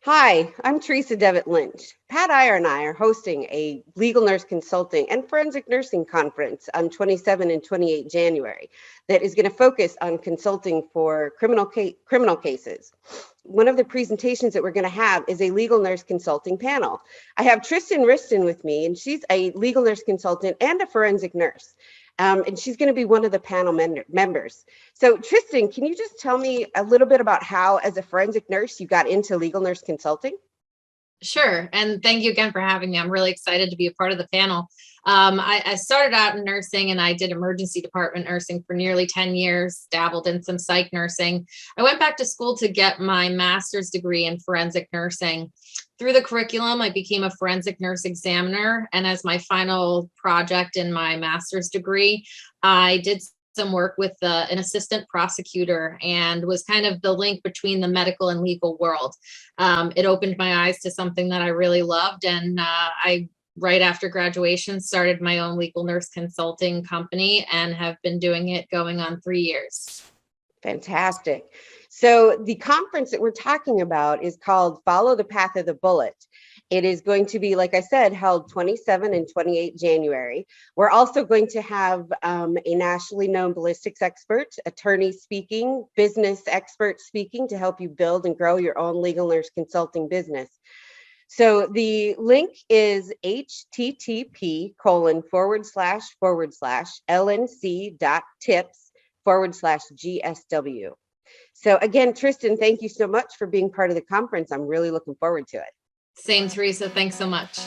Hi, I'm Teresa Devitt Lynch. Pat Iyer and I are hosting a legal nurse consulting and forensic nursing conference on 27 and 28 January that is going to focus on consulting for criminal cases. One of the presentations that we're going to have is a legal nurse consulting panel. I have Tristan Wristen with me, and she's a legal nurse consultant and a forensic nurse. And she's going to be one of the panel members. So, Tristan, can you just tell me a little bit about how, as a forensic nurse, you got into legal nurse consulting? Sure. And thank you again for having me. I'm really excited to be a part of the panel. I started out in nursing and I did emergency department nursing for nearly 10 years, dabbled in some psych nursing. I went back to school to get my master's degree in forensic nursing. Through the curriculum, I became a forensic nurse examiner. And as my final project in my master's degree, I did some work with an assistant prosecutor and was kind of the link between the medical and legal world. It opened my eyes to something that I really loved. And I, right after graduation, started my own legal nurse consulting company and have been doing it going on 3 years. Fantastic. So the conference that we're talking about is called Follow the Path of the Bullet. It is going to be, like I said, held 27 and 28 January. We're also going to have a nationally known ballistics expert, attorney speaking, business expert speaking to help you build and grow your own legal nurse consulting business. So the link is http://lnc.tips/GSW. So again, Tristan, thank you so much for being part of the conference. I'm really looking forward to it. Same, Teresa. Thanks so much.